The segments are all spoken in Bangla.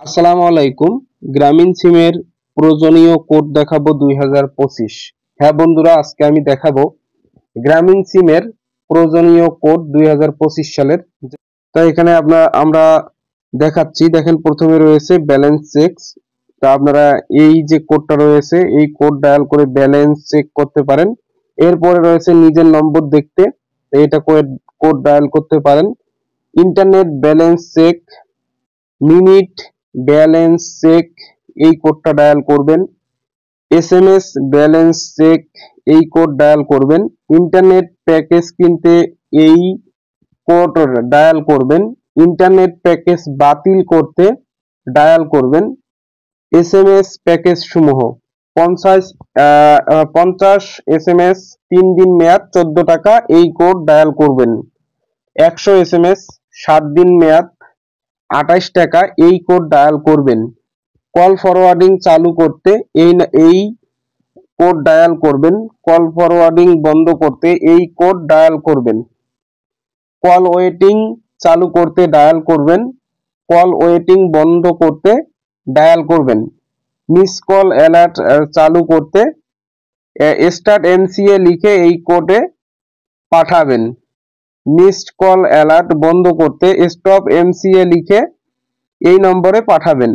আসসালামু আলাইকুম। গ্রামীণ সিমের প্রয়োজনীয় কোড দেখাবো 2025। হ্যাঁ বন্ধুরা, আজকে আমি দেখাবো গ্রামীণ সিমের প্রয়োজনীয় কোড 2025 সালের। তো এখানে আমরা দেখাচ্ছি। দেখেন, প্রথমে রয়েছে ব্যালেন্স চেক। তা আপনারা এই যে কোডটা রয়েছে, এই কোড ডায়াল করে ব্যালেন্স চেক করতে পারেন। এরপরে রয়েছে নিজের নম্বর দেখতে, এটা কোড ডায়াল করতে পারেন। Internet balance check, minute balance check, এই কোডটা ডায়াল করবেন। এসএমএস ব্যালেন্স চেক, এই কোড ডায়াল করবেন। ইন্টারনেট প্যাকেজ কিনতে এই কোড ডায়াল করবেন। ইন্টারনেট প্যাকেজ বাতিল করতে ডায়াল করবেন। এসএমএস প্যাকেজ সমূহ 50 এসএমএস 3 দিন মেয়াদ 14 টাকা, এই কোড ডায়াল করবেন। 100 এসএমএস 7 দিন মেয়াদ 28 টাকা, এই কোড ডায়াল করবেন। কল ফরওয়ার্ডিং চালু করতে এই কোড ডায়াল করবেন। কল ফরওয়ার্ডিং বন্ধ করতে এই কোড ডায়াল করবেন। কল ওয়েটিং চালু করতে ডায়াল করবেন। কল ওয়েটিং বন্ধ করতে ডায়াল করবেন। মিস কল অ্যালার্ট চালু করতে স্টার্ট এমসিএ লিখে এই কোডে পাঠাবেন। মিসড কল অ্যালার্ট বন্ধ করতে স্টপ এমসিএ লিখে এই নম্বরে পাঠাবেন।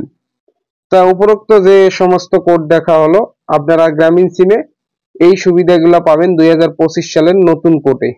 তা উপরোক্ত যে সমস্ত কোড দেখা হলো, আপনারা গ্রামীণ সিমে এই সুবিধাগুলো পাবেন 2025 সালের নতুন কোডে।